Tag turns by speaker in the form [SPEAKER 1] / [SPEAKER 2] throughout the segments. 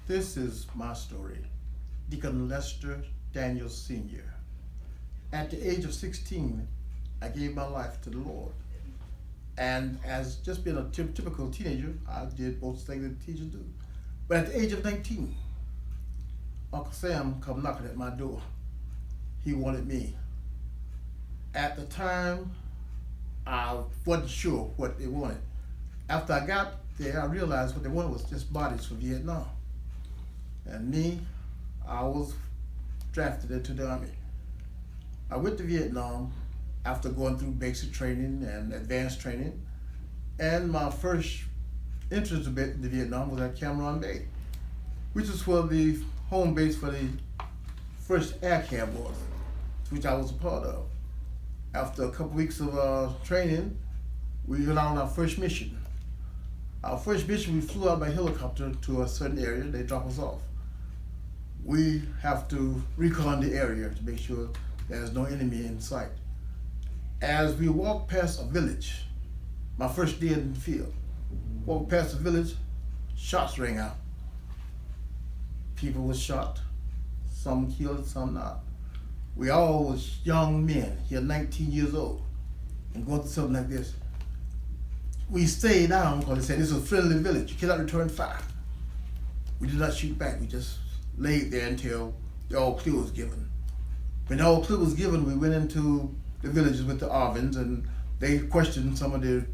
[SPEAKER 1] This is my story. Deacon Lester Daniels Sr. At the age of 16, I gave my life to the Lord. And as just being a typical teenager, I did most things that teenagers do. But at the age of 19, Uncle Sam come knocking at my door. He wanted me. At the time, I wasn't sure what they wanted. After I got there, I realized what they wanted was just bodies for Vietnam. And me, I was drafted into the Army. I went to Vietnam after going through basic training and advanced training. And my first entrance to Vietnam was at Cam Ranh Bay, which is where the home base for the first air camp was, which I was a part of. After a couple weeks of training, we went on our first mission. Our first mission, we flew out by helicopter to a certain area. They drop us off. We have to recon the area to make sure there's no enemy in sight. As we walked past a village, my first day in the field, walked past the village, shots rang out. People were shot, some killed, some not. We all was young men, here 19 years old, and going through something like this. We stayed down because they said this is a friendly village, you cannot return fire. We did not shoot back, we just laid there until the all clear was given. When the all clear was given, we went into the villages with the Arvins, and they questioned some of the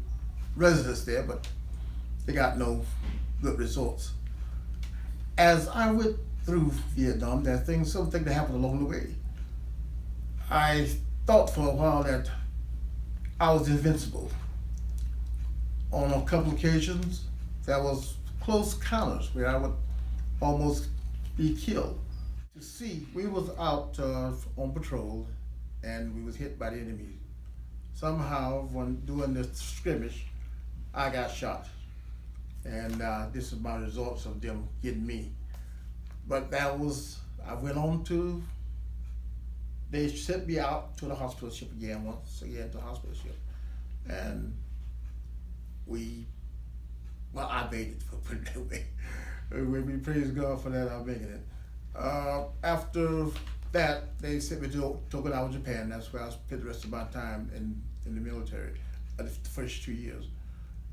[SPEAKER 1] residents there, but they got no good results. As I went through Vietnam, there are some things that happened along the way. I thought for a while that I was invincible. On a couple occasions, there was close encounters where I would almost be killed. You see, we was out on patrol and we was hit by the enemy. Somehow, when doing the skirmish, I got shot. And this is my results of them getting me. But I went on to, they sent me out to the hospital ship once again to the hospital ship. And I made it, for put it that way. We praise God for that, I'm making it. After that, they sent me to Okinawa, Japan. That's where I spent the rest of my time in the military, the first 2 years.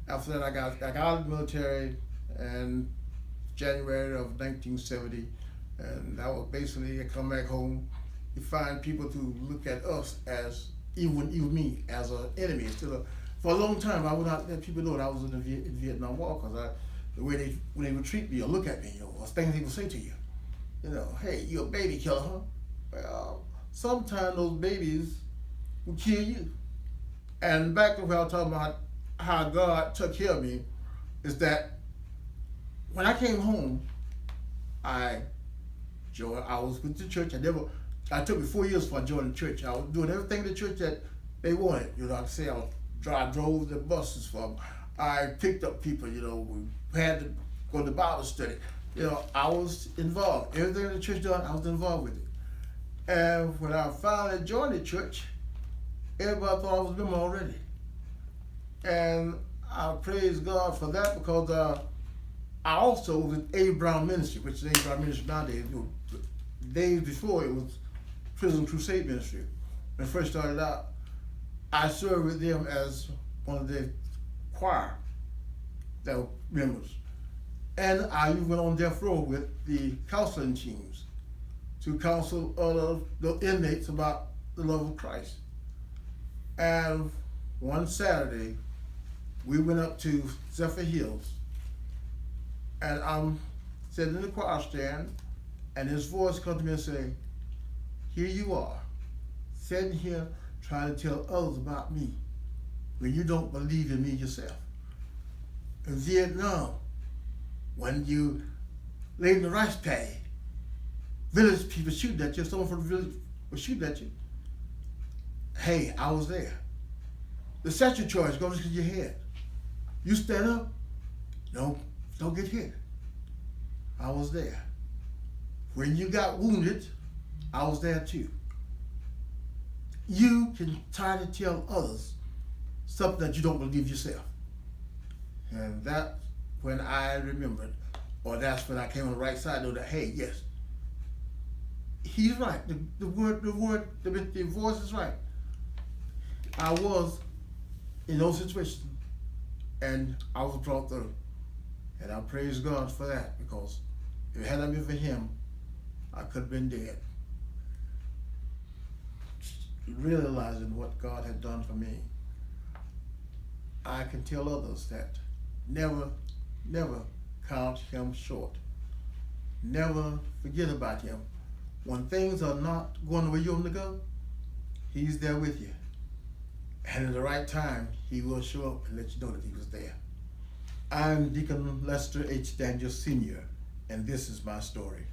[SPEAKER 1] After that, I got out of the military in January of 1970, and I was basically, I come back home, you find people to look at us as, even me, as an enemy. For a long time, I would not let people know that I was in the Vietnam War, because when they would treat me or look at me, or things they would say to you. Hey, you're a baby killer, huh? Well, sometimes those babies will kill you. And back to what I was talking about, how God took care of me, is that when I came home, I was with the church. I took me 4 years before I joined the church. I was doing everything in the church that they wanted. I drove the buses for them. I picked up people, we had to go to Bible study. I was involved. Everything in the church done, I was involved with it. And when I finally joined the church, everybody thought I was a member already. And I praise God for that, because I also was with A. Brown Ministry, which is A. Brown Ministry nowadays. Days before, it was Prison Crusade Ministry. When I first started out, I served with them as one of the choir that were members. And I went on death row with the counseling teams to counsel the inmates about the love of Christ. And one Saturday, we went up to Zephyr Hills, and I'm sitting in the choir stand, and his voice comes to me and say, here you are, sitting here trying to tell others about me when you don't believe in me yourself. In Vietnam, when you lay in the rice paddy, village people shooting at you, someone from the village was shooting at you. Hey, I was there. The statue charge goes to your head. You stand up, don't get hit. I was there. When you got wounded, I was there too. You can try to tell others something that you don't believe yourself. And that's when I remembered or that's when I came on the right side, know that, hey, yes, he's right. The voice is right. I was in those situations, and I was brought through. And I praise God for that, because if it hadn't been for him, I could have been dead. Realizing what God had done for me, I can tell others that never count him short. Never forget about him. When things are not going the way you want to go, he's there with you. And at the right time, he will show up and let you know that he was there. I'm Deacon Lester H. Daniels Sr., and this is my story.